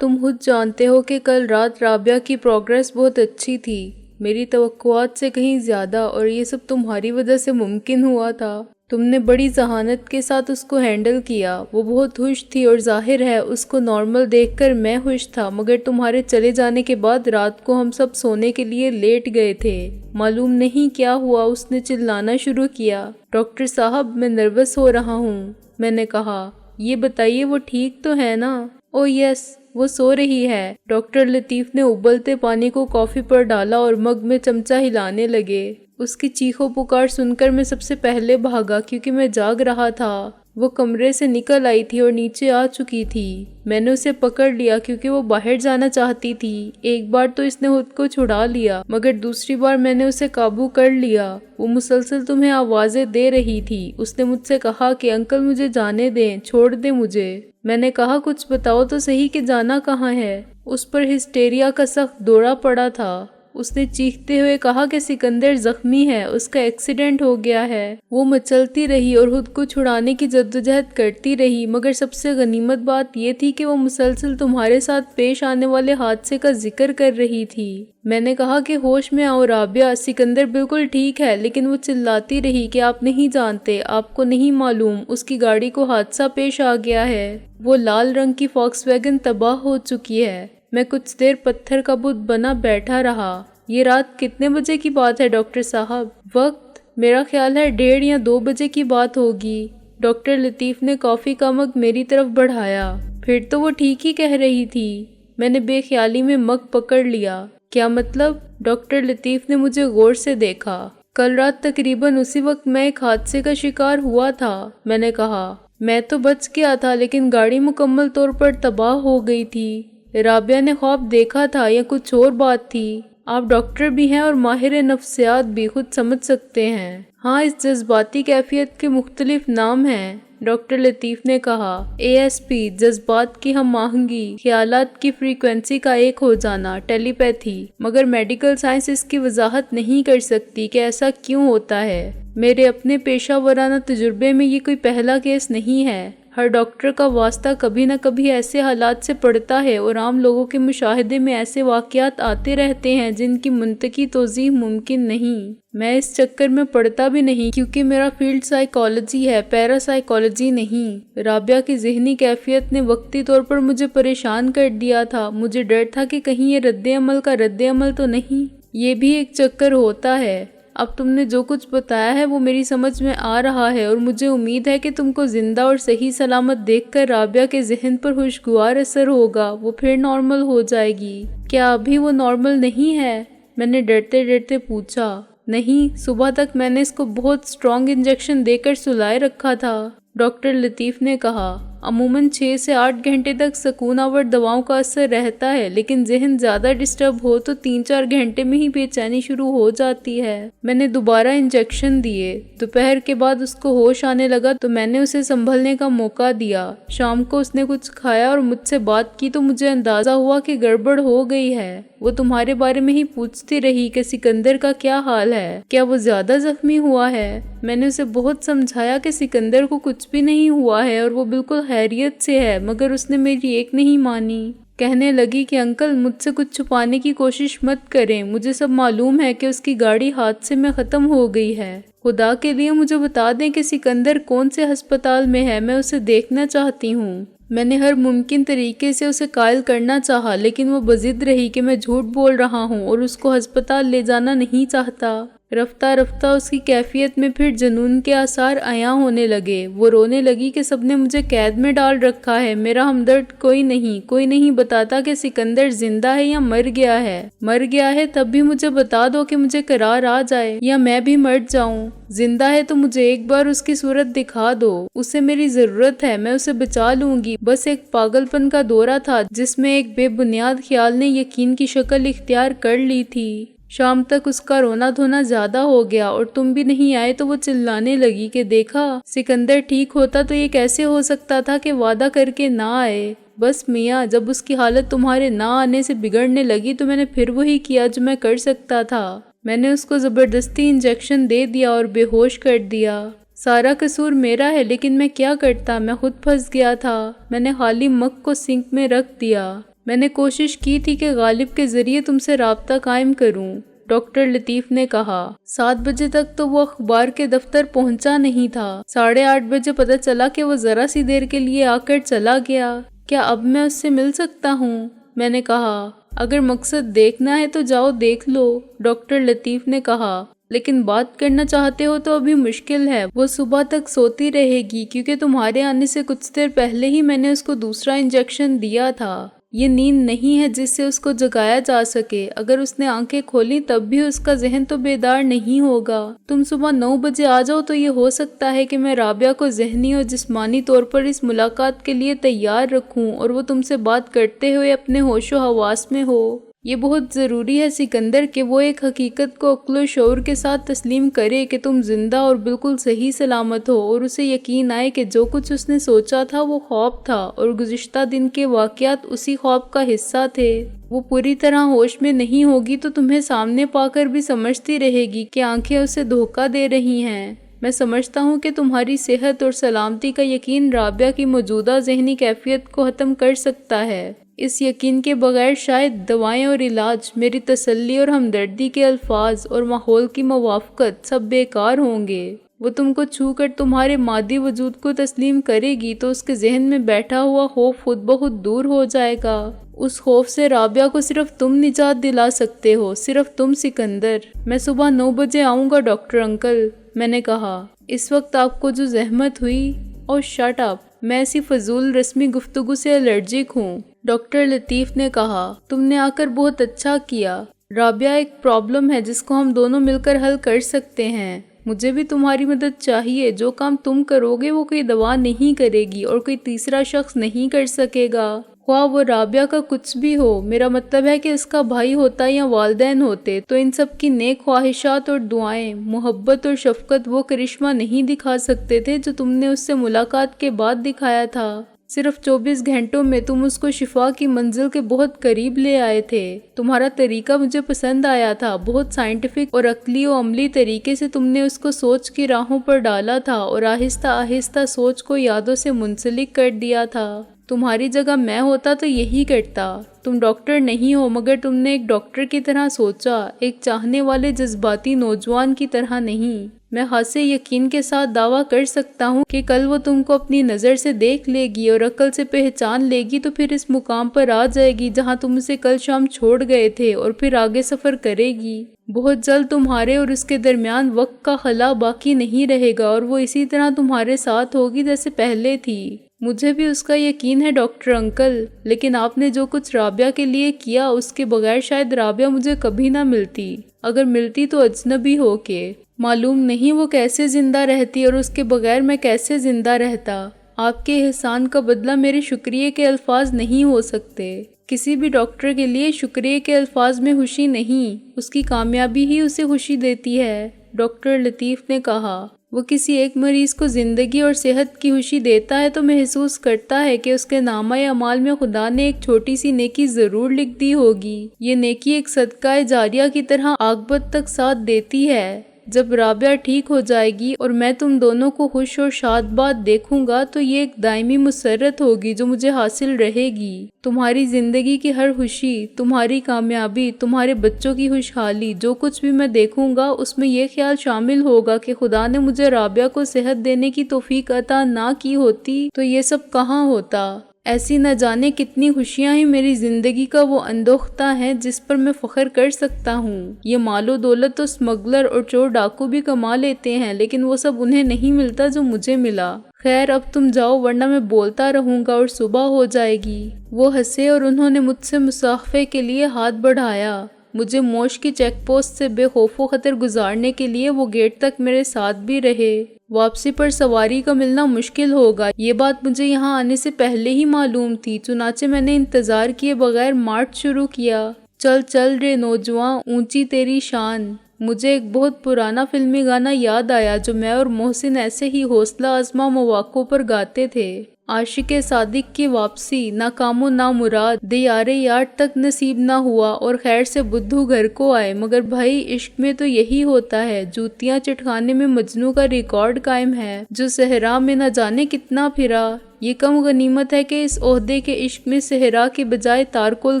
تم خود جانتے ہو کہ کل رات رابعہ کی پروگریس بہت اچھی تھی، میری توقعات سے کہیں زیادہ، اور یہ سب تمہاری وجہ سے ممکن ہوا تھا۔ تم نے بڑی ذہانت کے ساتھ اس کو ہینڈل کیا۔ وہ بہت خوش تھی اور ظاہر ہے اس کو نارمل دیکھ کر میں خوش تھا، مگر تمہارے چلے جانے کے بعد رات کو ہم سب سونے کے لیے لیٹ گئے تھے۔ معلوم نہیں کیا ہوا، اس نے چلانا شروع کیا۔ ڈاکٹر صاحب، میں نروس ہو رہا ہوں۔ میں نے کہا، یہ بتائیے وہ ٹھیک تو ہے نا؟ او یس، وہ سو رہی ہے۔ ڈاکٹر لطیف نے ابلتے پانی کو کافی پر ڈالا اور مگ میں چمچہ ہلانے لگے۔ اس کی چیخو پکار سن کر میں سب سے پہلے بھاگا کیونکہ میں جاگ رہا تھا۔ وہ کمرے سے نکل آئی تھی اور نیچے آ چکی تھی۔ میں نے اسے پکڑ لیا کیونکہ وہ باہر جانا چاہتی تھی۔ ایک بار تو اس نے خود کو چھڑا لیا، مگر دوسری بار میں نے اسے قابو کر لیا۔ وہ مسلسل تمہیں آوازیں دے رہی تھی۔ اس نے مجھ سے کہا کہ انکل مجھے جانے دیں، چھوڑ دیں مجھے۔ میں نے کہا کچھ بتاؤ تو صحیح کہ جانا کہاں ہے۔ اس پر ہسٹیریا کا سخت دورہ پڑا تھا۔ اس نے چیختے ہوئے کہا کہ سکندر زخمی ہے، اس کا ایکسیڈنٹ ہو گیا ہے۔ وہ مچلتی رہی اور خود کو چھڑانے کی جدوجہد کرتی رہی، مگر سب سے غنیمت بات یہ تھی کہ وہ مسلسل تمہارے ساتھ پیش آنے والے حادثے کا ذکر کر رہی تھی۔ میں نے کہا کہ ہوش میں آؤ رابعہ، سکندر بالکل ٹھیک ہے، لیکن وہ چلاتی رہی کہ آپ نہیں جانتے، آپ کو نہیں معلوم، اس کی گاڑی کو حادثہ پیش آ گیا ہے۔ وہ لال رنگ کی فاکس ویگن تباہ ہو چکی ہے۔ میں کچھ دیر پتھر کا بت بنا بیٹھا رہا۔ یہ رات کتنے بجے کی بات ہے ڈاکٹر صاحب؟ وقت میرا خیال ہے 1:30 یا 2 بجے کی بات ہوگی۔ ڈاکٹر لطیف نے کافی کا مگ میری طرف بڑھایا۔ پھر تو وہ ٹھیک ہی کہہ رہی تھی۔ میں نے بے خیالی میں مگ پکڑ لیا۔ کیا مطلب؟ ڈاکٹر لطیف نے مجھے غور سے دیکھا۔ کل رات تقریباً اسی وقت میں ایک حادثے کا شکار ہوا تھا۔ میں نے کہا، میں تو بچ گیا تھا لیکن گاڑی مکمل طور پر تباہ ہو گئی تھی۔ رابعہ نے خواب دیکھا تھا یا کچھ اور بات تھی؟ آپ ڈاکٹر بھی ہیں اور ماہر نفسیات بھی، خود سمجھ سکتے ہیں۔ ہاں، اس جذباتی کیفیت کے مختلف نام ہیں، ڈاکٹر لطیف نے کہا۔ ASP، جذبات کی ہم آہنگی، خیالات کی فریکوینسی کا ایک ہو جانا، ٹیلی پیتھی۔ مگر میڈیکل سائنس اس کی وضاحت نہیں کر سکتی کہ ایسا کیوں ہوتا ہے۔ میرے اپنے پیشہ ورانہ تجربے میں یہ کوئی پہلا کیس نہیں ہے۔ ہر ڈاکٹر کا واسطہ کبھی نہ کبھی ایسے حالات سے پڑتا ہے، اور عام لوگوں کے مشاہدے میں ایسے واقعات آتے رہتے ہیں جن کی منطقی توضیح ممکن نہیں۔ میں اس چکر میں پڑتا بھی نہیں کیونکہ میرا فیلڈ سائیکالوجی ہے، پیرا سائیکالوجی نہیں۔ رابعہ کی ذہنی کیفیت نے وقتی طور پر مجھے پریشان کر دیا تھا۔ مجھے ڈر تھا کہ کہیں یہ رد عمل کا رد عمل تو نہیں۔ یہ بھی ایک چکر ہوتا ہے۔ اب تم نے جو کچھ بتایا ہے وہ میری سمجھ میں آ رہا ہے، اور مجھے امید ہے کہ تم کو زندہ اور صحیح سلامت دیکھ کر رابعہ کے ذہن پر خوشگوار اثر ہوگا، وہ پھر نارمل ہو جائے گی۔ کیا ابھی وہ نارمل نہیں ہے؟ میں نے ڈرتے ڈرتے پوچھا۔ نہیں، صبح تک میں نے اس کو بہت اسٹرانگ انجیکشن دے کر سلائے رکھا تھا، ڈاکٹر لطیف نے کہا۔ عموماً 6 سے 8 گھنٹے تک سکون آور دواؤں کا اثر رہتا ہے، لیکن ذہن زیادہ ڈسٹرب ہو تو 3-4 گھنٹے میں ہی بے چینی شروع ہو جاتی ہے۔ میں نے دوبارہ انجیکشن دیے۔ دوپہر کے بعد اس کو ہوش آنے لگا تو میں نے اسے سنبھلنے کا موقع دیا۔ شام کو اس نے کچھ کھایا اور مجھ سے بات کی تو مجھے اندازہ ہوا کہ گڑبڑ ہو گئی ہے۔ وہ تمہارے بارے میں ہی پوچھتی رہی کہ سکندر کا کیا حال ہے، کیا وہ زیادہ زخمی ہوا ہے۔ میں نے اسے بہت سمجھایا کہ سکندر کو کچھ بھی نہیں ہوا ہے اور وہ بالکل خیریت سے ہے، مگر اس نے میری ایک نہیں مانی۔ کہنے لگی کہ انکل مجھ سے کچھ چھپانے کی کوشش مت کریں، مجھے سب معلوم ہے کہ اس کی گاڑی حادثے میں ختم ہو گئی ہے۔ خدا کے لیے مجھے بتا دیں کہ سکندر کون سے ہسپتال میں ہے، میں اسے دیکھنا چاہتی ہوں۔ میں نے ہر ممکن طریقے سے اسے قائل کرنا چاہا، لیکن وہ بضد رہی کہ میں جھوٹ بول رہا ہوں اور اس کو ہسپتال لے جانا نہیں چاہتا۔ رفتہ رفتہ اس کی کیفیت میں پھر جنون کے آثار عیاں ہونے لگے۔ وہ رونے لگی کہ سب نے مجھے قید میں ڈال رکھا ہے، میرا ہمدرد کوئی نہیں بتاتا کہ سکندر زندہ ہے یا مر گیا ہے۔ مر گیا ہے تب بھی مجھے بتا دو کہ مجھے قرار آ جائے، یا میں بھی مر جاؤں۔ زندہ ہے تو مجھے ایک بار اس کی صورت دکھا دو، اسے میری ضرورت ہے، میں اسے بچا لوں گی۔ بس ایک پاگل پن کا دورہ تھا جس میں ایک بے بنیاد خیال نے یقین کی شکل اختیار کر لی تھی۔ شام تک اس کا رونا دھونا زیادہ ہو گیا اور تم بھی نہیں آئے تو وہ چلانے لگی کہ دیکھا، سکندر ٹھیک ہوتا تو یہ کیسے ہو سکتا تھا کہ وعدہ کر کے نہ آئے۔ بس میاں، جب اس کی حالت تمہارے نہ آنے سے بگڑنے لگی تو میں نے پھر وہی کیا جو میں کر سکتا تھا۔ میں نے اس کو زبردستی انجیکشن دے دیا اور بے ہوش کر دیا۔ سارا قصور میرا ہے، لیکن میں کیا کرتا، میں خود پھنس گیا تھا۔ میں نے خالی مگ کو سنک میں رکھ دیا۔ میں نے کوشش کی تھی کہ غالب کے ذریعے تم سے رابطہ قائم کروں، ڈاکٹر لطیف نے کہا۔ 7 بجے تک تو وہ اخبار کے دفتر پہنچا نہیں تھا۔ 8:30 بجے پتہ چلا کہ وہ ذرا سی دیر کے لیے آ کر چلا گیا۔ کیا اب میں اس سے مل سکتا ہوں؟ میں نے کہا۔ اگر مقصد دیکھنا ہے تو جاؤ دیکھ لو، ڈاکٹر لطیف نے کہا، لیکن بات کرنا چاہتے ہو تو ابھی مشکل ہے۔ وہ صبح تک سوتی رہے گی کیونکہ تمہارے آنے سے کچھ دیر پہلے ہی میں نے اس کو دوسرا انجیکشن دیا تھا۔ یہ نیند نہیں ہے جس سے اس کو جگایا جا سکے۔ اگر اس نے آنکھیں کھولیں تب بھی اس کا ذہن تو بیدار نہیں ہوگا۔ تم صبح 9 بجے آ جاؤ تو یہ ہو سکتا ہے کہ میں رابعہ کو ذہنی اور جسمانی طور پر اس ملاقات کے لیے تیار رکھوں اور وہ تم سے بات کرتے ہوئے اپنے ہوش و حواس میں ہو۔ یہ بہت ضروری ہے سکندر کہ وہ ایک حقیقت کو عقل و شعور کے ساتھ تسلیم کرے کہ تم زندہ اور بالکل صحیح سلامت ہو، اور اسے یقین آئے کہ جو کچھ اس نے سوچا تھا وہ خواب تھا اور گزشتہ دن کے واقعات اسی خواب کا حصہ تھے۔ وہ پوری طرح ہوش میں نہیں ہوگی تو تمہیں سامنے پا کر بھی سمجھتی رہے گی کہ آنکھیں اسے دھوکہ دے رہی ہیں۔ میں سمجھتا ہوں کہ تمہاری صحت اور سلامتی کا یقین رابعہ کی موجودہ ذہنی کیفیت کو ختم کر سکتا ہے۔ اس یقین کے بغیر شاید دوائیں اور علاج، میری تسلی اور ہمدردی کے الفاظ اور ماحول کی موافقت سب بیکار ہوں گے۔ وہ تم کو چھو کر تمہارے مادی وجود کو تسلیم کرے گی تو اس کے ذہن میں بیٹھا ہوا خوف خود بخود دور ہو جائے گا۔ اس خوف سے رابعہ کو صرف تم نجات دلا سکتے ہو، صرف تم سکندر۔ میں صبح 9 بجے آؤں گا ڈاکٹر انکل، میں نے کہا۔ اس وقت آپ کو جو زحمت ہوئی، اور شٹ اپ، میں ایسی فضول رسمی گفتگو سے الرجک ہوں، ڈاکٹر لطیف نے کہا۔ تم نے آ کر بہت اچھا کیا۔ رابعہ ایک پرابلم ہے جس کو ہم دونوں مل کر حل کر سکتے ہیں۔ مجھے بھی تمہاری مدد چاہیے۔ جو کام تم کرو گے وہ کوئی دوا نہیں کرے گی اور کوئی تیسرا شخص نہیں کر سکے گا، خواہ وہ رابعہ کا کچھ بھی ہو۔ میرا مطلب ہے کہ اس کا بھائی ہوتا یا والدین ہوتے تو ان سب کی نیک خواہشات اور دعائیں، محبت اور شفقت وہ کرشمہ نہیں دکھا سکتے تھے جو تم نے اس سے ملاقات کے بعد دکھایا تھا۔ صرف 24 گھنٹوں میں تم اس کو شفا کی منزل کے بہت قریب لے آئے تھے۔ تمہارا طریقہ مجھے پسند آیا تھا۔ بہت سائنٹیفک اور عقلی و عملی طریقے سے تم نے اس کو سوچ کی راہوں پر ڈالا تھا اور آہستہ آہستہ سوچ کو یادوں سے منسلک کر دیا تھا۔ تمہاری جگہ میں ہوتا تو یہی کرتا۔ تم ڈاکٹر نہیں ہو مگر تم نے ایک ڈاکٹر کی طرح سوچا، ایک چاہنے والے جذباتی نوجوان کی طرح نہیں۔ میں خاصے یقین کے ساتھ دعویٰ کر سکتا ہوں کہ کل وہ تم کو اپنی نظر سے دیکھ لے گی اور عقل سے پہچان لے گی تو پھر اس مقام پر آ جائے گی جہاں تم اسے کل شام چھوڑ گئے تھے اور پھر آگے سفر کرے گی۔ بہت جلد تمہارے اور اس کے درمیان وقت کا خلا باقی نہیں رہے گا اور وہ اسی طرح تمہارے ساتھ ہوگی جیسے پہلے تھی۔ مجھے بھی اس کا یقین ہے ڈاکٹر انکل، لیکن آپ نے جو کچھ رابعہ کے لیے کیا اس کے بغیر شاید رابعہ مجھے کبھی نہ ملتی۔ اگر ملتی تو اجنبی ہو کے۔ معلوم نہیں وہ کیسے زندہ رہتی اور اس کے بغیر میں کیسے زندہ رہتا۔ آپ کے احسان کا بدلہ میرے شکریہ کے الفاظ نہیں ہو سکتے۔ کسی بھی ڈاکٹر کے لیے شکریہ کے الفاظ میں خوشی نہیں، اس کی کامیابی ہی اسے خوشی دیتی ہے، ڈاکٹر لطیف نے کہا۔ وہ کسی ایک مریض کو زندگی اور صحت کی خوشی دیتا ہے تو محسوس کرتا ہے کہ اس کے نامہ اعمال میں خدا نے ایک چھوٹی سی نیکی ضرور لکھ دی ہوگی۔ یہ نیکی ایک صدقہ جاریہ کی طرح عاقبت تک ساتھ دیتی ہے۔ جب رابعہ ٹھیک ہو جائے گی اور میں تم دونوں کو خوش اور شاد باد دیکھوں گا تو یہ ایک دائمی مسرت ہوگی جو مجھے حاصل رہے گی۔ تمہاری زندگی کی ہر خوشی، تمہاری کامیابی، تمہارے بچوں کی خوشحالی، جو کچھ بھی میں دیکھوں گا اس میں یہ خیال شامل ہوگا کہ خدا نے مجھے رابعہ کو صحت دینے کی توفیق عطا نہ کی ہوتی تو یہ سب کہاں ہوتا۔ ایسی نہ جانے کتنی خوشیاں ہی میری زندگی کا وہ اندوختہ ہیں جس پر میں فخر کر سکتا ہوں۔ یہ مال و دولت تو اسمگلر اور چور ڈاکو بھی کما لیتے ہیں لیکن وہ سب انہیں نہیں ملتا جو مجھے ملا۔ خیر اب تم جاؤ ورنہ میں بولتا رہوں گا اور صبح ہو جائے گی۔ وہ ہنسے اور انہوں نے مجھ سے مصافحے کے لیے ہاتھ بڑھایا۔ مجھے موش کی چیک پوسٹ سے بے خوف و خطر گزارنے کے لیے وہ گیٹ تک میرے ساتھ بھی رہے۔ واپسی پر سواری کا ملنا مشکل ہوگا، یہ بات مجھے یہاں آنے سے پہلے ہی معلوم تھی، چنانچہ میں نے انتظار کیے بغیر مارچ شروع کیا۔ چل چل رے نوجواں، اونچی تیری شان، مجھے ایک بہت پرانا فلمی گانا یاد آیا جو میں اور محسن ایسے ہی حوصلہ آزما مواقعوں پر گاتے تھے۔ عاشق صادق کی واپسی، ناکام و نامراد، دیار یار تک نصیب نہ ہوا اور خیر سے بدھو گھر کو آئے۔ مگر بھائی عشق میں تو یہی ہوتا ہے، جوتیاں چٹکانے میں مجنوں کا ریکارڈ قائم ہے، جو صحرا میں نہ جانے کتنا پھرا۔ یہ کم غنیمت ہے کہ اس عہدے کے عشق میں صحرا کی بجائے تارکول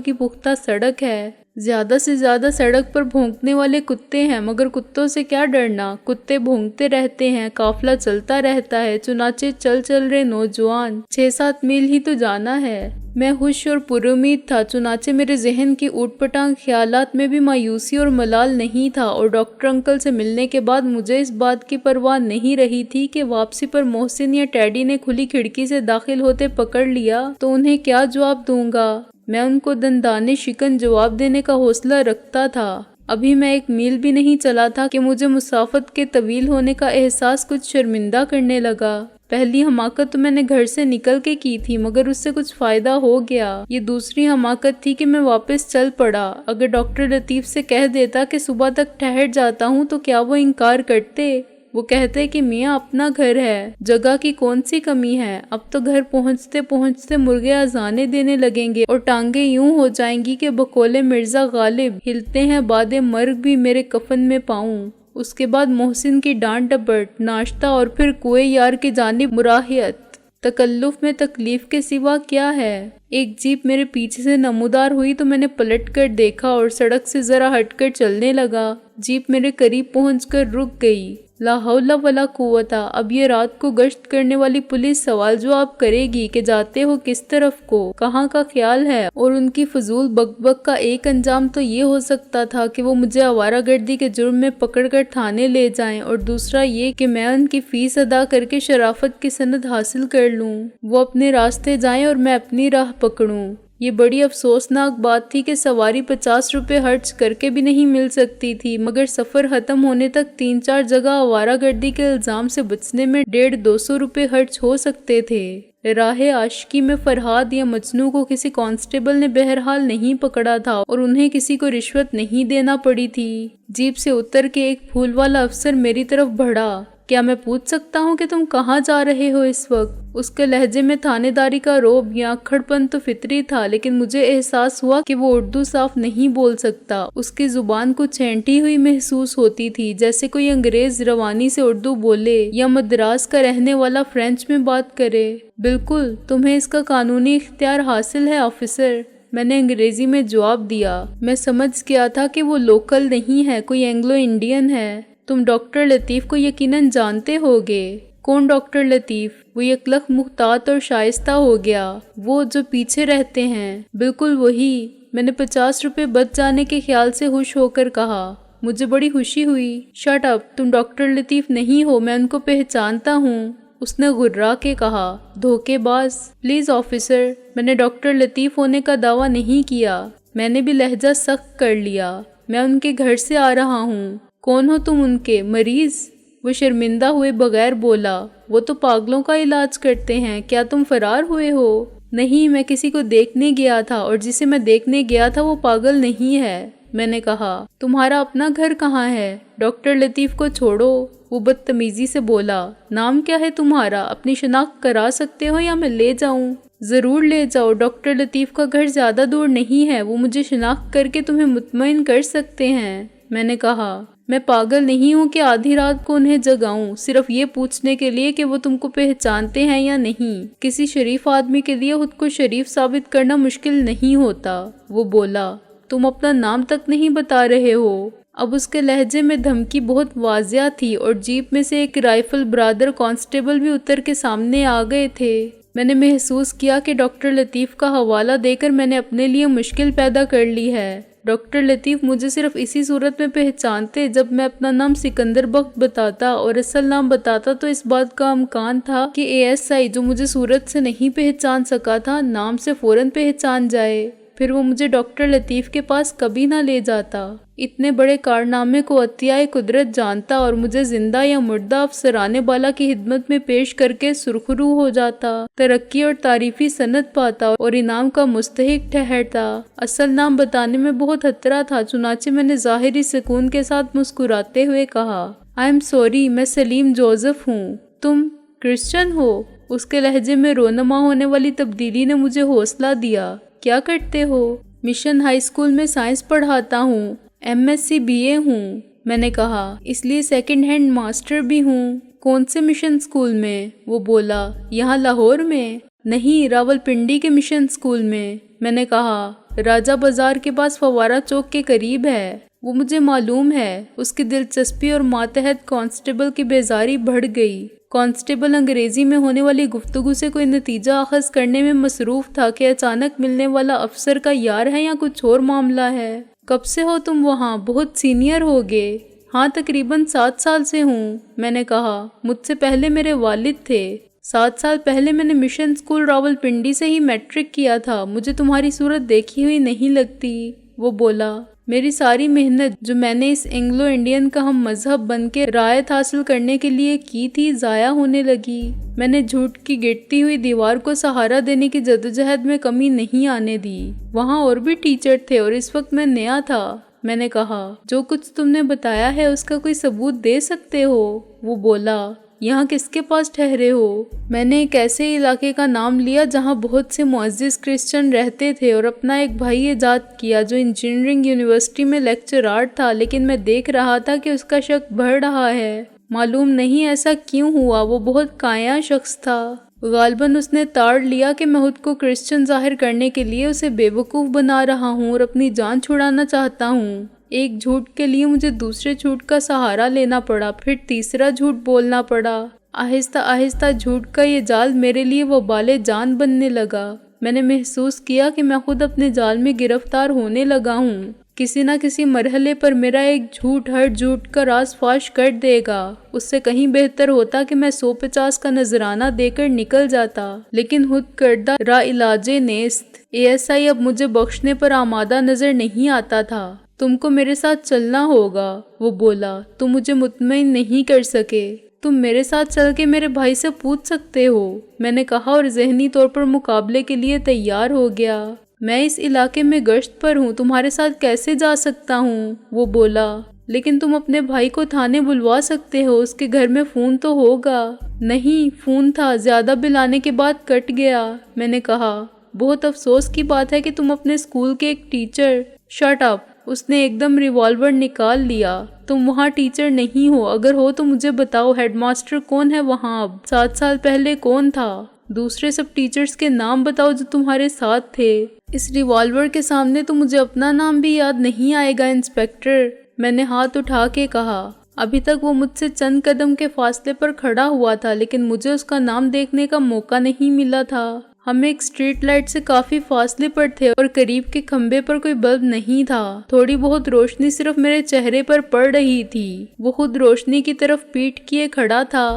کی پختہ سڑک ہے۔ زیادہ سے زیادہ سڑک پر بھونکنے والے کتے ہیں، مگر کتوں سے کیا ڈرنا، کتے بھونکتے رہتے ہیں، قافلہ چلتا رہتا ہے، چنانچہ چل رہے نوجوان 6-7 میل ہی تو جانا ہے۔ میں خوش اور پرامید تھا، چنانچہ میرے ذہن کی اوٹ پٹانگ خیالات میں بھی مایوسی اور ملال نہیں تھا، اور ڈاکٹر انکل سے ملنے کے بعد مجھے اس بات کی پرواہ نہیں رہی تھی کہ واپسی پر محسن یا ٹیڈی نے کھلی کھڑکی سے داخل ہوتے پکڑ لیا تو انہیں کیا جواب دوں گا۔ میں ان کو دندانے شکن جواب دینے کا حوصلہ رکھتا تھا۔ ابھی میں 1 میل بھی نہیں چلا تھا کہ مجھے مسافت کے طویل ہونے کا احساس کچھ شرمندہ کرنے لگا۔ پہلی حماقت تو میں نے گھر سے نکل کے کی تھی، مگر اس سے کچھ فائدہ ہو گیا۔ یہ دوسری حماقت تھی کہ میں واپس چل پڑا۔ اگر ڈاکٹر لطیف سے کہہ دیتا کہ صبح تک ٹھہر جاتا ہوں تو کیا وہ انکار کرتے؟ وہ کہتے کہ میاں اپنا گھر ہے، جگہ کی کون سی کمی ہے، اب تو گھر پہنچتے پہنچتے مرغے اذانے دینے لگیں گے اور ٹانگیں یوں ہو جائیں گی کہ بقول مرزا غالب ہلتے ہیں بعد مرگ بھی میرے کفن میں پاؤں۔ اس کے بعد محسن کی ڈانٹ ڈپٹ، ناشتہ اور پھر کوئے یار کی جانب مراحیت۔ تکلف میں تکلیف کے سوا کیا ہے؟ ایک جیپ میرے پیچھے سے نمودار ہوئی تو میں نے پلٹ کر دیکھا اور سڑک سے ذرا ہٹ کر چلنے لگا۔ جیپ میرے قریب پہنچ کر رک گئی۔ لا حول ولا قوت، اب یہ رات کو گشت کرنے والی پولیس سوال جواب کرے گی کہ جاتے ہو کس طرف کو، کہاں کا خیال ہے، اور ان کی فضول بک بک کا ایک انجام تو یہ ہو سکتا تھا کہ وہ مجھے آوارہ گردی کے جرم میں پکڑ کر تھانے لے جائیں، اور دوسرا یہ کہ میں ان کی فیس ادا کر کے شرافت کی سند حاصل کر لوں، وہ اپنے راستے جائیں اور میں اپنی راہ پکڑوں۔ یہ بڑی افسوسناک بات تھی کہ سواری 50 روپے خرچ کر کے بھی نہیں مل سکتی تھی، مگر سفر ختم ہونے تک 3-4 جگہ آوارہ گردی کے الزام سے بچنے میں 150-200 روپے خرچ ہو سکتے تھے۔ راہ عاشقی میں فرہاد یا مجنوں کو کسی کانسٹیبل نے بہرحال نہیں پکڑا تھا اور انہیں کسی کو رشوت نہیں دینا پڑی تھی۔ جیپ سے اتر کے ایک پھول والا افسر میری طرف بڑھا۔ کیا میں پوچھ سکتا ہوں کہ تم کہاں جا رہے ہو اس وقت؟ اس کے لہجے میں تھانے داری کا روب یا اکھڑ پن تو فطری تھا، لیکن مجھے احساس ہوا کہ وہ اردو صاف نہیں بول سکتا۔ اس کی زبان کچھ چھینٹی ہوئی محسوس ہوتی تھی، جیسے کوئی انگریز روانی سے اردو بولے یا مدراس کا رہنے والا فرینچ میں بات کرے۔ بالکل، تمہیں اس کا قانونی اختیار حاصل ہے آفیسر، میں نے انگریزی میں جواب دیا۔ میں سمجھ گیا تھا کہ وہ لوکل نہیں ہے، کوئی اینگلو انڈین ہے۔ تم ڈاکٹر لطیف کو یقیناً جانتے ہوگے۔ کون ڈاکٹر لطیف؟ وہ یکلخ محتاط اور شائستہ ہو گیا۔ وہ جو پیچھے رہتے ہیں؟ بالکل وہی۔ میں نے 50 روپے بچ جانے کے خیال سے خوش ہو کر کہا۔ مجھے بڑی خوشی ہوئی۔ شٹ اپ، تم ڈاکٹر لطیف نہیں ہو، میں ان کو پہچانتا ہوں، اس نے غرا کے کہا۔ دھوکے باز! پلیز آفیسر، میں نے ڈاکٹر لطیف ہونے کا دعویٰ نہیں کیا۔ میں نے بھی لہجہ سخت کر لیا۔ میں ان کے گھر سے آ رہا ہوں۔ کون ہو تم ان کے؟ مریض؟ وہ شرمندہ ہوئے بغیر بولا۔ وہ تو پاگلوں کا علاج کرتے ہیں، کیا تم فرار ہوئے ہو؟ نہیں، میں کسی کو دیکھنے گیا تھا، اور جسے میں دیکھنے گیا تھا وہ پاگل نہیں ہے، میں نے کہا۔ تمہارا اپنا گھر کہاں ہے؟ ڈاکٹر لطیف کو چھوڑو، وہ بدتمیزی سے بولا۔ نام کیا ہے تمہارا؟ اپنی شناخت کرا سکتے ہو یا میں لے جاؤں؟ ضرور لے جاؤ، ڈاکٹر لطیف کا گھر زیادہ دور نہیں ہے، وہ مجھے شناخت کر کے تمہیں مطمئن کر سکتے ہیں، میں نے کہا۔ میں پاگل نہیں ہوں کہ آدھی رات کو انہیں جگاؤں، صرف یہ پوچھنے کے لیے کہ وہ تم کو پہچانتے ہیں یا نہیں۔ کسی شریف آدمی کے لیے خود کو شریف ثابت کرنا مشکل نہیں ہوتا، وہ بولا۔ تم اپنا نام تک نہیں بتا رہے ہو۔ اب اس کے لہجے میں دھمکی بہت واضح تھی، اور جیپ میں سے ایک رائفل برادر کانسٹیبل بھی اتر کے سامنے آ گئے تھے۔ میں نے محسوس کیا کہ ڈاکٹر لطیف کا حوالہ دے کر میں نے اپنے لیے مشکل پیدا کر لی ہے۔ ڈاکٹر لطیف مجھے صرف اسی صورت میں پہچانتے جب میں اپنا نام سکندر بخت بتاتا اور اصل نام بتاتا، تو اس بات کا امکان تھا کہ ASI جو مجھے صورت سے نہیں پہچان سکا تھا، نام سے فوراً پہچان جائے، پھر وہ مجھے ڈاکٹر لطیف کے پاس کبھی نہ لے جاتا۔ اتنے بڑے کارنامے کو عطیہ قدرت جانتا اور مجھے زندہ یا مردہ افسرانے بالا کی خدمت میں پیش کر کے سرخرو ہو جاتا، ترقی اور تعریفی سند پاتا اور انعام کا مستحق ٹھہرتا۔ اصل نام بتانے میں بہت خطرہ تھا، چنانچہ میں نے ظاہری سکون کے ساتھ مسکراتے ہوئے کہا، آئی ایم سوری، میں سلیم جوزف ہوں۔ تم کرسچن ہو؟ اس کے لہجے میں رونما ہونے والی تبدیلی نے مجھے حوصلہ دیا۔ کیا کرتے ہو؟ مشن ہائی اسکول میں سائنس پڑھاتا ہوں، MSc BA ہوں، میں نے کہا، اس لیے سیکنڈ ہینڈ ماسٹر بھی ہوں۔ کون سے مشن اسکول میں؟ وہ بولا، یہاں لاہور میں؟ نہیں، راول پنڈی کے مشن اسکول میں نے کہا، راجہ بازار کے پاس فوارہ چوک کے قریب ہے۔ وہ مجھے معلوم ہے۔ اس کی دلچسپی اور ماتحت کانسٹیبل کی بیزاری بڑھ گئی۔ کانسٹیبل انگریزی میں ہونے والی گفتگو سے کوئی نتیجہ اخذ کرنے میں مصروف تھا کہ اچانک ملنے والا افسر کا یار ہے یا کچھ اور معاملہ ہے۔ کب سے ہو تم وہاں؟ بہت سینئر ہوگے۔ ہاں، تقریباً 7 سال سے ہوں، میں نے کہا۔ مجھ سے پہلے میرے والد تھے۔ 7 سال پہلے میں نے مشن اسکول راول پنڈی سے ہی میٹرک کیا تھا۔ مجھے تمہاری صورت دیکھی ہوئی نہیں لگتی، وہ بولا۔ میری ساری محنت جو میں نے اس اینگلو انڈین کا ہم مذہب بن کے رعایت حاصل کرنے کے لیے کی تھی ضائع ہونے لگی۔ میں نے جھوٹ کی گرتی ہوئی دیوار کو سہارا دینے کی جدوجہد میں کمی نہیں آنے دی۔ وہاں اور بھی ٹیچر تھے اور اس وقت میں نیا تھا۔ میں نے کہا، جو کچھ تم نے بتایا ہے اس کا کوئی ثبوت دے سکتے ہو؟ وہ بولا، یہاں کس کے پاس ٹھہرے ہو؟ میں نے ایک ایسے علاقے کا نام لیا جہاں بہت سے معزز کرسچن رہتے تھے اور اپنا ایک بھائی ایجاد کیا جو انجینئرنگ یونیورسٹی میں لیکچرار تھا، لیکن میں دیکھ رہا تھا کہ اس کا شک بڑھ رہا ہے۔ معلوم نہیں ایسا کیوں ہوا، وہ بہت کایا شخص تھا۔ غالباً اس نے تاڑ لیا کہ میں خود کو کرسچن ظاہر کرنے کے لیے اسے بے وقوف بنا رہا ہوں اور اپنی جان چھڑانا چاہتا ہوں۔ ایک جھوٹ کے لیے مجھے دوسرے جھوٹ کا سہارا لینا پڑا، پھر تیسرا جھوٹ بولنا پڑا۔ آہستہ آہستہ جھوٹ کا یہ جال میرے لیے وبال جان بننے لگا۔ میں نے محسوس کیا کہ میں خود اپنے جال میں گرفتار ہونے لگا ہوں۔ کسی نہ کسی مرحلے پر میرا ایک جھوٹ ہر جھوٹ کا راز فاش کر دے گا۔ اس سے کہیں بہتر ہوتا کہ میں 150 کا نذرانہ دے کر نکل جاتا، لیکن خود کردہ را علاج نیست۔ ASI اب مجھے بخشنے پر آمادہ نظر نہیں آتا تھا۔ تم کو میرے ساتھ چلنا ہوگا، وہ بولا۔ تم مجھے مطمئن نہیں کر سکے۔ تم میرے ساتھ چل کے میرے بھائی سے پوچھ سکتے ہو، میں نے کہا اور ذہنی طور پر مقابلے کے لیے تیار ہو گیا۔ میں اس علاقے میں گشت پر ہوں، تمہارے ساتھ کیسے جا سکتا ہوں؟ وہ بولا۔ لیکن تم اپنے بھائی کو تھانے بلوا سکتے ہو، اس کے گھر میں فون تو ہوگا۔ نہیں، فون تھا، زیادہ بل آنے کے بعد کٹ گیا، میں نے کہا۔ بہت افسوس کی بات ہے کہ تم اپنے اسکول کے ایک ٹیچر۔ شٹ اپ، اس نے ایک دم ریوالور نکال لیا۔ تم وہاں ٹیچر نہیں ہو، اگر ہو تو مجھے بتاؤ ہیڈ ماسٹر کون ہے وہاں اب؟ 7 سال پہلے کون تھا؟ دوسرے سب ٹیچرز کے نام بتاؤ جو تمہارے ساتھ تھے۔ اس ریوالور کے سامنے تو مجھے اپنا نام بھی یاد نہیں آئے گا انسپیکٹر، میں نے ہاتھ اٹھا کے کہا۔ ابھی تک وہ مجھ سے چند قدم کے فاصلے پر کھڑا ہوا تھا، لیکن مجھے اس کا نام دیکھنے کا موقع نہیں ملا تھا۔ ہم ایک اسٹریٹ لائٹ سے کافی فاصلے پر تھے اور قریب کے کھمبے پر کوئی بلب نہیں تھا۔ تھوڑی بہت روشنی صرف میرے چہرے پر پڑ رہی تھی۔ وہ خود روشنی کی طرف پیٹھ کیے کھڑا تھا۔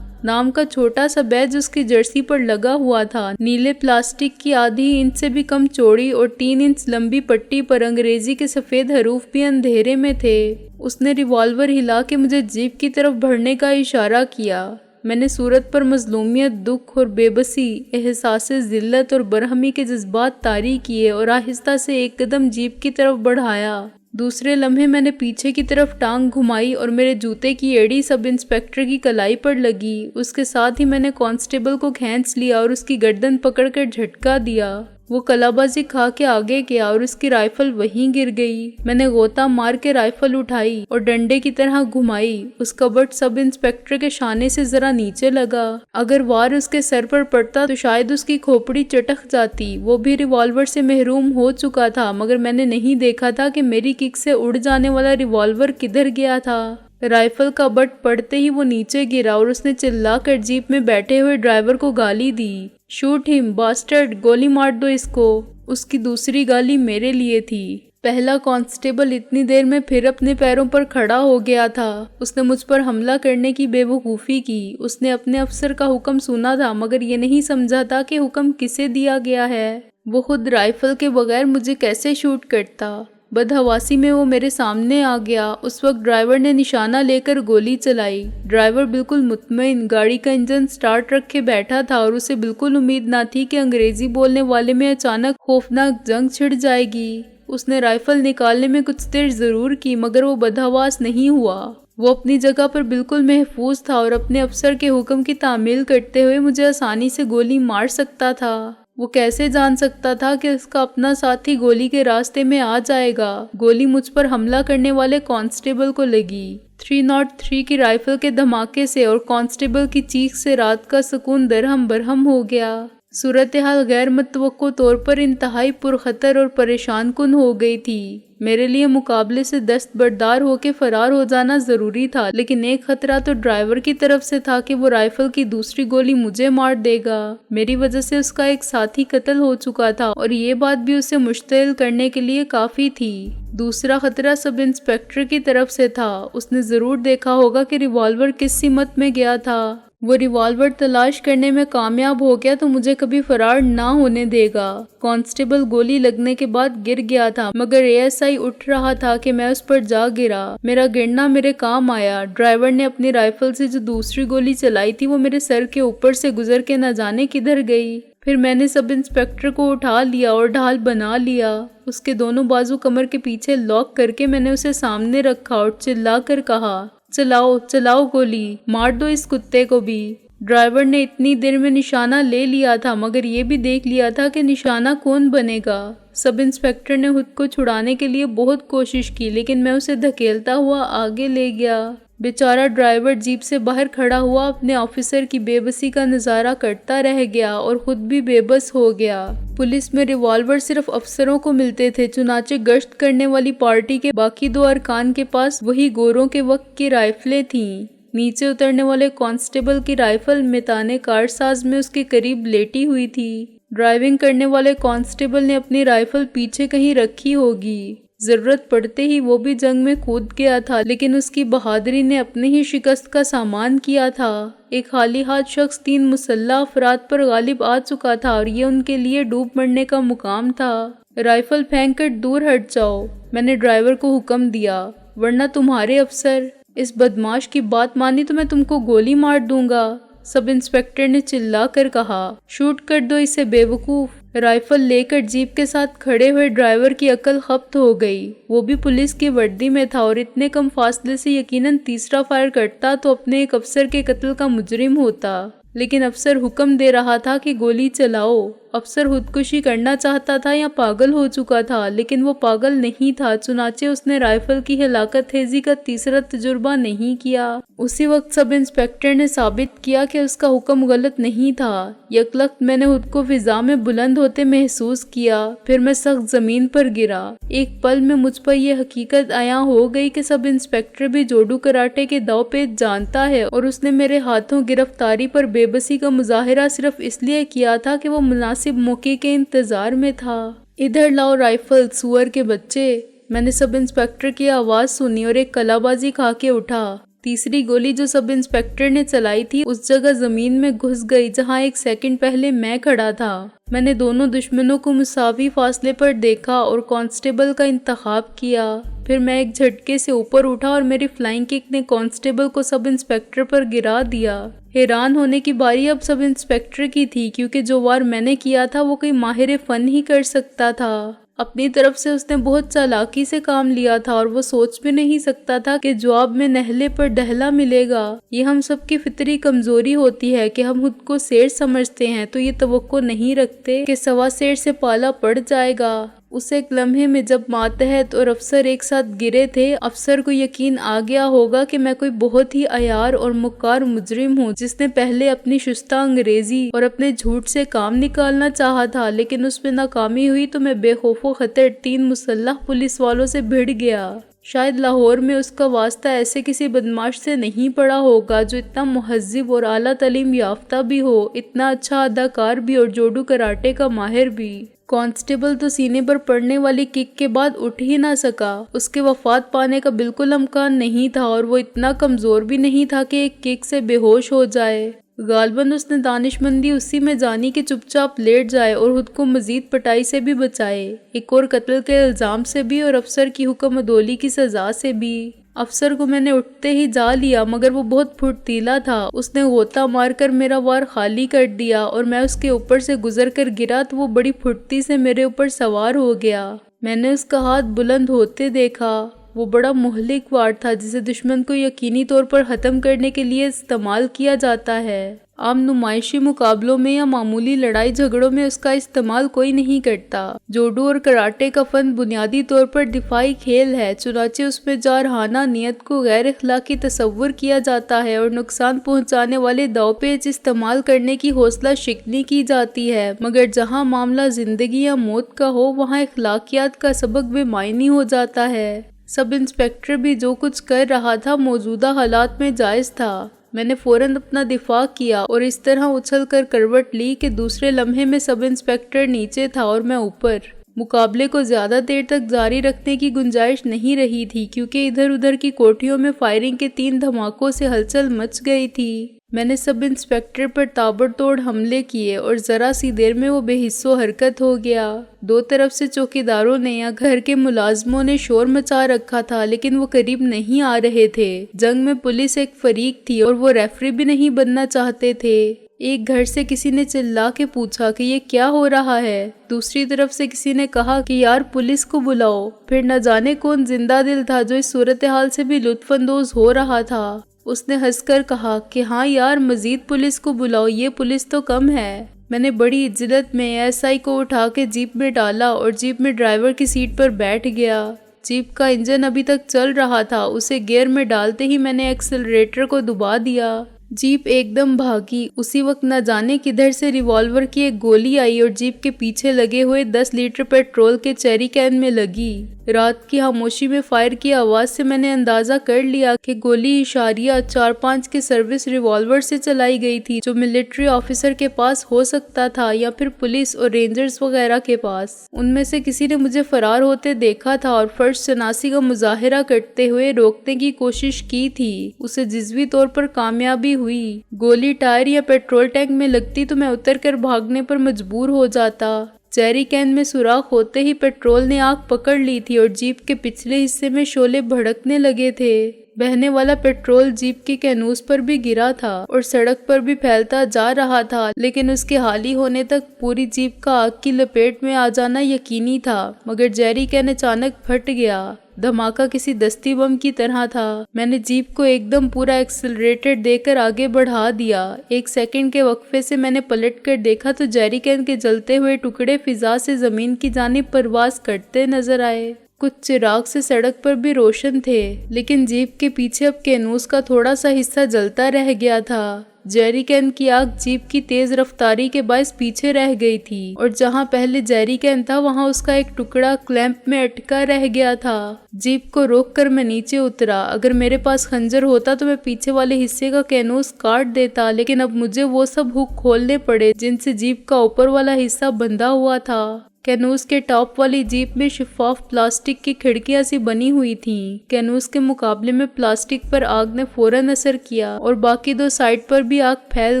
نام کا چھوٹا سا بیج اس کی جرسی پر لگا ہوا تھا، نیلے پلاسٹک کی آدھی انچ سے بھی کم چوڑی اور 3 انچ لمبی پٹی پر انگریزی کے سفید حروف بھی اندھیرے میں تھے۔ اس نے ریوالور ہلا کے مجھے جیپ کی طرف بڑھنے کا اشارہ کیا۔ میں نے صورت پر مظلومیت، دکھ اور بے بسی، احساس ذلت اور برہمی کے جذبات طاری کیے اور آہستہ سے ایک قدم جیپ کی طرف بڑھایا۔ دوسرے لمحے میں نے پیچھے کی طرف ٹانگ گھمائی اور میرے جوتے کی ایڑی سب انسپیکٹر کی کلائی پر لگی۔ اس کے ساتھ ہی میں نے کانسٹیبل کو کھینچ لیا اور اس کی گردن پکڑ کر جھٹکا دیا۔ وہ کلا بازی کھا کے آگے گیا اور اس کی رائفل وہیں گر گئی۔ میں نے غوطہ مار کے رائفل اٹھائی اور ڈنڈے کی طرح گھمائی۔ اس کا بٹ سب انسپیکٹر کے شانے سے ذرا نیچے لگا۔ اگر وار اس کے سر پر پڑتا تو شاید اس کی کھوپڑی چٹک جاتی۔ وہ بھی ریوالور سے محروم ہو چکا تھا، مگر میں نے نہیں دیکھا تھا کہ میری کک سے اڑ جانے والا ریوالور کدھر گیا تھا۔ رائفل کا بٹ پڑتے ہی وہ نیچے گرا اور اس نے چلا کر جیپ میں بیٹھے ہوئے ڈرائیور کو گالی دی۔ شوٹ ہم باسٹرڈ، گولی مار دو اس کو۔ اس کی دوسری گالی میرے لیے تھی۔ پہلا کانسٹیبل اتنی دیر میں پھر اپنے پیروں پر کھڑا ہو گیا تھا۔ اس نے مجھ پر حملہ کرنے کی بے وقوفی کی۔ اس نے اپنے افسر کا حکم سنا تھا، مگر یہ نہیں سمجھا تھا کہ حکم کسے دیا گیا ہے۔ وہ خود رائفل کے بغیر مجھے کیسے شوٹ کرتا؟ بدحواسی میں وہ میرے سامنے آ گیا۔ اس وقت ڈرائیور نے نشانہ لے کر گولی چلائی۔ ڈرائیور بالکل مطمئن گاڑی کا انجن سٹارٹ رکھ کے بیٹھا تھا اور اسے بالکل امید نہ تھی کہ انگریزی بولنے والے میں اچانک خوفناک جنگ چھڑ جائے گی۔ اس نے رائفل نکالنے میں کچھ دیر ضرور کی مگر وہ بدحواس نہیں ہوا۔ وہ اپنی جگہ پر بالکل محفوظ تھا اور اپنے افسر کے حکم کی تعمیل کرتے ہوئے مجھے آسانی سے گولی مار سکتا تھا۔ وہ کیسے جان سکتا تھا کہ اس کا اپنا ساتھی گولی کے راستے میں آ جائے گا؟ گولی مجھ پر حملہ کرنے والے کانسٹیبل کو لگی۔ 303 کی رائفل کے دھماکے سے اور کانسٹیبل کی چیخ سے رات کا سکون درہم برہم ہو گیا۔ صورتحال غیر متوقع طور پر انتہائی پرخطر اور پریشان کن ہو گئی تھی۔ میرے لیے مقابلے سے دستبردار ہو کے فرار ہو جانا ضروری تھا، لیکن ایک خطرہ تو ڈرائیور کی طرف سے تھا کہ وہ رائفل کی دوسری گولی مجھے مار دے گا۔ میری وجہ سے اس کا ایک ساتھی قتل ہو چکا تھا اور یہ بات بھی اسے مشتعل کرنے کے لیے کافی تھی۔ دوسرا خطرہ سب انسپکٹر کی طرف سے تھا۔ اس نے ضرور دیکھا ہوگا کہ ریوالور کس سمت میں گیا تھا۔ وہ ریوالور تلاش کرنے میں کامیاب ہو گیا تو مجھے کبھی فرار نہ ہونے دے گا۔ کانسٹیبل گولی لگنے کے بعد گر گیا تھا مگر ASI اٹھ رہا تھا کہ میں اس پر جا گرا۔ میرا گرنا میرے کام آیا۔ ڈرائیور نے اپنی رائفل سے جو دوسری گولی چلائی تھی وہ میرے سر کے اوپر سے گزر کے نہ جانے کدھر گئی۔ پھر میں نے سب انسپکٹر کو اٹھا لیا اور ڈھال بنا لیا۔ اس کے دونوں بازو کمر کے پیچھے لاک کر کے میں نے اسے سامنے رکھا اور چلا کر کہا، چلاؤ چلاؤ گولی، مار دو اس کتے کو بھی۔ ڈرائیور نے اتنی دیر میں نشانہ لے لیا تھا مگر یہ بھی دیکھ لیا تھا کہ نشانہ کون بنے گا۔ سب انسپکٹر نے خود کو چھڑانے کے لیے بہت کوشش کی لیکن میں اسے دھکیلتا ہوا آگے لے گیا۔ بیچارہ ڈرائیور جیپ سے باہر کھڑا ہوا اپنے آفیسر کی بے بسی کا نظارہ کرتا رہ گیا اور خود بھی بے بس ہو گیا۔ پولیس میں ریوالور صرف افسروں کو ملتے تھے، چنانچہ گشت کرنے والی پارٹی کے باقی 2 ارکان کے پاس وہی گوروں کے وقت کی رائفلیں تھیں۔ نیچے اترنے والے کانسٹیبل کی رائفل میدان کارساز میں اس کے قریب لیٹی ہوئی تھی۔ ڈرائیونگ کرنے والے کانسٹیبل نے اپنی رائفل پیچھے کہیں رکھی ہوگی۔ ضرورت پڑتے ہی وہ بھی جنگ میں کود گیا تھا لیکن اس کی بہادری نے اپنے ہی شکست کا سامان کیا تھا۔ ایک خالی ہاتھ شخص 3 مسلح افراد پر غالب آ چکا تھا اور یہ ان کے لیے ڈوب مرنے کا مقام تھا۔ رائفل پھینک کر دور ہٹ جاؤ، میں نے ڈرائیور کو حکم دیا، ورنہ تمہارے افسر اس بدماش کی بات مانی تو میں تم کو گولی مار دوں گا۔ سب انسپکٹر نے چلا کر کہا، شوٹ کر دو اسے بے وقوف۔ رائفل لے کر جیپ کے ساتھ کھڑے ہوئے ڈرائیور کی عقل خبت ہو گئی۔ وہ بھی پولیس کی وردی میں تھا اور اتنے کم فاصلے سے یقیناً تیسرا فائر کرتا تو اپنے ایک افسر کے قتل کا مجرم ہوتا، لیکن افسر حکم دے رہا تھا کہ گولی چلاؤ۔ افسر خودکشی کرنا چاہتا تھا یا پاگل ہو چکا تھا، لیکن وہ پاگل نہیں تھا، چنانچہ اس نے رائفل کی ہلاکت خیزی کا تیسرا تجربہ نہیں کیا۔ اسی وقت سب انسپکٹر نے ثابت کیا کہ اس کا حکم غلط نہیں تھا۔ یکلخت میں نے خود کو فضا میں بلند ہوتے محسوس کیا، پھر میں سخت زمین پر گرا۔ ایک پل میں مجھ پر یہ حقیقت عیاں ہو گئی کہ سب انسپکٹر بھی جوڈو کراٹے کے داؤ پیچ جانتا ہے اور اس نے میرے ہاتھوں گرفتاری پر بے بسی کا مظاہرہ صرف اس لیے کیا تھا کہ وہ مناسب موقع کے انتظار میں تھا۔ ادھر لاؤ رائفل، سور کے بچے۔ میں نے سب انسپکٹر کی آواز سنی اور ایک کلا بازی کھا کے اٹھا۔ تیسری گولی جو سب انسپکٹر نے چلائی تھی اس جگہ زمین میں گھس گئی جہاں 1 سیکنڈ پہلے میں کھڑا تھا۔ میں نے دونوں دشمنوں کو مساوی فاصلے پر دیکھا اور کانسٹیبل کا انتخاب کیا۔ پھر میں ایک جھٹکے سے اوپر اٹھا اور میری فلائنگ کک نے کانسٹیبل کو سب انسپکٹر پر گرا دیا۔ حیران ہونے کی باری اب سب انسپکٹر کی تھی کیونکہ جو وار میں نے کیا تھا وہ کوئی ماہر فن ہی کر سکتا تھا۔ اپنی طرف سے اس نے بہت چالاکی سے کام لیا تھا اور وہ سوچ بھی نہیں سکتا تھا کہ جواب میں نہلے پر ڈہلا ملے گا۔ یہ ہم سب کی فطری کمزوری ہوتی ہے کہ ہم خود کو شیر سمجھتے ہیں تو یہ توقع نہیں رکھتے کہ سوا شیر سے پالا پڑ جائے گا۔ اس ایک لمحے میں جب ماتحت اور افسر ایک ساتھ گرے تھے، افسر کو یقین آ گیا ہوگا کہ میں کوئی بہت ہی عیار اور مکار مجرم ہوں جس نے پہلے اپنی شستہ انگریزی اور اپنے جھوٹ سے کام نکالنا چاہا تھا، لیکن اس میں ناکامی ہوئی تو میں بے خوف و خطر 3 مسلح پولیس والوں سے بھڑ گیا۔ شاید لاہور میں اس کا واسطہ ایسے کسی بدماش سے نہیں پڑا ہوگا جو اتنا مہذب اور اعلیٰ تعلیم یافتہ بھی ہو، اتنا اچھا اداکار بھی اور جوڈو کراٹے کا ماہر بھی۔ کانسٹیبل تو سینے پر پڑنے والی کک کے بعد اٹھ ہی نہ سکا۔ اس کے وفات پانے کا بالکل امکان نہیں تھا اور وہ اتنا کمزور بھی نہیں تھا کہ ایک کک سے بے ہوش ہو جائے۔ غالباً اس نے دانشمندی اسی میں جانی کہ چپ چاپ لیٹ جائے اور خود کو مزید پٹائی سے بھی بچائے، ایک اور قتل کے الزام سے بھی اور افسر کی حکم عدولی کی سزا سے بھی۔ افسر کو میں نے اٹھتے ہی جا لیا مگر وہ بہت پھرتیلا تھا، اس نے غوطہ مار کر میرا وار خالی کر دیا اور میں اس کے اوپر سے گزر کر گرا تو وہ بڑی پھرتی سے میرے اوپر سوار ہو گیا۔ میں نے اس کا ہاتھ بلند ہوتے دیکھا، وہ بڑا مہلک وار تھا جسے دشمن کو یقینی طور پر ختم کرنے کے لیے استعمال کیا جاتا ہے۔ عام نمائشی مقابلوں میں یا معمولی لڑائی جھگڑوں میں اس کا استعمال کوئی نہیں کرتا۔ جوڈو اور کراٹے کا فن بنیادی طور پر دفاعی کھیل ہے، چنانچہ اس میں جارحانہ نیت کو غیر اخلاقی تصور کیا جاتا ہے اور نقصان پہنچانے والے داؤ پیچ استعمال کرنے کی حوصلہ شکنی کی جاتی ہے، مگر جہاں معاملہ زندگی یا موت کا ہو وہاں اخلاقیات کا سبق بے معنی ہو جاتا ہے۔ سب انسپکٹر بھی جو کچھ کر رہا تھا موجودہ حالات میں جائز تھا۔ میں نے فوراً اپنا دفاع کیا اور اس طرح اچھل کر کروٹ لی کہ دوسرے لمحے میں سب انسپکٹر نیچے تھا اور میں اوپر۔ مقابلے کو زیادہ دیر تک جاری رکھنے کی گنجائش نہیں رہی تھی کیونکہ ادھر ادھر کی کوٹھیوں میں فائرنگ کے 3 دھماکوں سے ہلچل مچ گئی تھی۔ میں نے سب انسپکٹر پر تابڑتوڑ حملے کیے اور ذرا سی دیر میں وہ بے حس و حرکت ہو گیا۔ دو طرف سے چوکیداروں نے یا گھر کے ملازموں نے شور مچا رکھا تھا لیکن وہ قریب نہیں آ رہے تھے۔ جنگ میں پولیس ایک فریق تھی اور وہ ریفری بھی نہیں بننا چاہتے تھے۔ ایک گھر سے کسی نے چلا کے پوچھا کہ یہ کیا ہو رہا ہے، دوسری طرف سے کسی نے کہا کہ یار پولیس کو بلاؤ، پھر نہ جانے کون زندہ دل تھا جو اس صورتحال سے بھی لطف اندوز ہو رہا تھا۔ اس نے ہنس کر کہا کہ ہاں یار مزید پولیس کو بلاؤ، یہ پولیس تو کم ہے۔ میں نے بڑی عجلت میں ایس آئی کو اٹھا کے جیپ میں ڈالا اور جیپ میں ڈرائیور کی سیٹ پر بیٹھ گیا۔ جیپ کا انجن ابھی تک چل رہا تھا، اسے گیئر میں ڈالتے ہی میں نے ایکسلریٹر کو دبا دیا۔ جیپ ایک دم بھاگی، اسی وقت نہ جانے کدھر سے ریوالور کی ایک گولی آئی اور جیپ کے پیچھے لگے ہوئے 10 لیٹر پیٹرول کے چیری کین میں لگی۔ رات کی خاموشی میں فائر کی آواز سے میں نے اندازہ کر لیا کہ گولی اشاریہ 4-5 کے سروس ریوالور سے چلائی گئی تھی جو ملٹری آفیسر کے پاس ہو سکتا تھا یا پھر پولیس اور رینجرز وغیرہ کے پاس۔ ان میں سے کسی نے مجھے فرار ہوتے دیکھا تھا اور فرش شناسی کا مظاہرہ کرتے ہوئے روکنے کی کوشش کی تھی، اسے جزوی طور پر کامیابی ہوئی۔ گولی ٹائر یا پیٹرول ٹینک میں لگتی تو میں اتر کر بھاگنے پر مجبور ہو جاتا۔ چیری کین میں سوراخ ہوتے ہی پیٹرول نے آگ پکڑ لی تھی اور جیپ کے پچھلے حصے میں شعلے بھڑکنے لگے تھے۔ بہنے والا پیٹرول جیپ کی کینوس پر بھی گرا تھا اور سڑک پر بھی پھیلتا جا رہا تھا، لیکن اس کے خالی ہونے تک پوری جیپ کا آگ کی لپیٹ میں آ جانا یقینی تھا۔ مگر جیری کین اچانک پھٹ گیا، دھماکہ کسی دستی بم کی طرح تھا۔ میں نے جیپ کو ایک دم پورا ایکسلریٹر دے کر آگے بڑھا دیا۔ 1 سیکنڈ کے وقفے سے میں نے پلٹ کر دیکھا تو جیری کین کے جلتے ہوئے ٹکڑے فضا سے زمین کی جانب پرواز کرتے نظر آئے۔ کچھ چراغ سے سڑک پر بھی روشن تھے، لیکن جیپ کے پیچھے اب کینوس کا تھوڑا سا حصہ جلتا رہ گیا تھا۔ جیری کین کی آگ جیپ کی تیز رفتاری کے باعث پیچھے رہ گئی تھی اور جہاں پہلے جیری کین تھا وہاں اس کا ایک ٹکڑا کلیمپ میں اٹکا رہ گیا تھا۔ جیپ کو روک کر میں نیچے اترا۔ اگر میرے پاس خنجر ہوتا تو میں پیچھے والے حصے کا کینوس کاٹ دیتا، لیکن اب مجھے وہ سب ہک کھولنے پڑے جن سے جیپ کا اوپر والا حصہ بندھا ہوا تھا۔ کینوس کے ٹاپ والی جیپ میں شفاف پلاسٹک کی کھڑکیاں سی بنی ہوئی تھیں۔ کینوس کے مقابلے میں پلاسٹک پر آگ نے فوراً اثر کیا اور باقی 2 سائڈ پر بھی آگ پھیل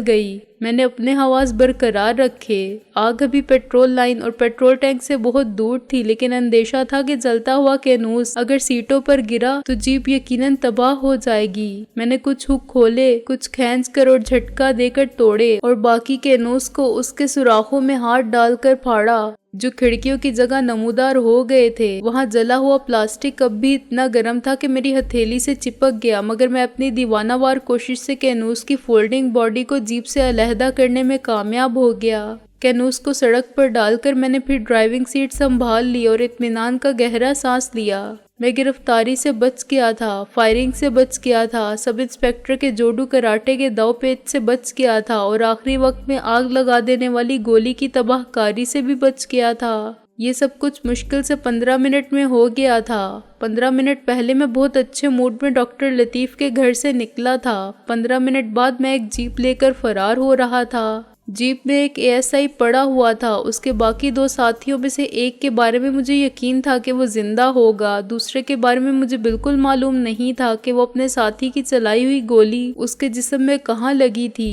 گئی۔ میں نے اپنے حواس برقرار رکھے۔ آگ ابھی پیٹرول لائن اور پیٹرول ٹینک سے بہت دور تھی، لیکن اندیشہ تھا کہ جلتا ہوا کینوس اگر سیٹوں پر گرا تو جیپ یقیناً تباہ ہو جائے گی۔ میں نے کچھ ہک کھولے، کچھ کھینچ کر اور جھٹکا دے کر توڑے اور باقی کینوس کو اس کے سوراخوں میں ہاتھ ڈال کر پھاڑا جو کھڑکیوں کی جگہ نمودار ہو گئے تھے۔ وہاں جلا ہوا پلاسٹک اب بھی اتنا گرم تھا کہ میری ہتھیلی سے چپک گیا، مگر میں اپنی دیوانہ وار کوشش سے کینوس کی فولڈنگ باڈی کو جیپ سے علیحدہ کرنے میں کامیاب ہو گیا۔ کینوس کو سڑک پر ڈال کر میں نے پھر ڈرائیونگ سیٹ سنبھال لی اور اطمینان کا گہرا سانس لیا۔ میں گرفتاری سے بچ گیا تھا، فائرنگ سے بچ گیا تھا، سب انسپکٹر کے جوڈو کراٹے کے داؤ پیچ سے بچ گیا تھا اور آخری وقت میں آگ لگا دینے والی گولی کی تباہ کاری سے بھی بچ گیا تھا۔ یہ سب کچھ مشکل سے 15 منٹ میں ہو گیا تھا۔ 15 منٹ پہلے میں بہت اچھے موڈ میں ڈاکٹر لطیف کے گھر سے نکلا تھا۔ 15 منٹ بعد میں ایک جیپ لے کر فرار ہو رہا تھا۔ جیپ میں ایک ASI پڑا ہوا تھا، اس کے باقی 2 ساتھیوں میں سے ایک کے بارے میں مجھے یقین تھا کہ وہ زندہ ہوگا، دوسرے کے بارے میں مجھے بالکل معلوم نہیں تھا کہ وہ اپنے ساتھی کی چلائی ہوئی گولی اس کے جسم میں کہاں لگی تھی۔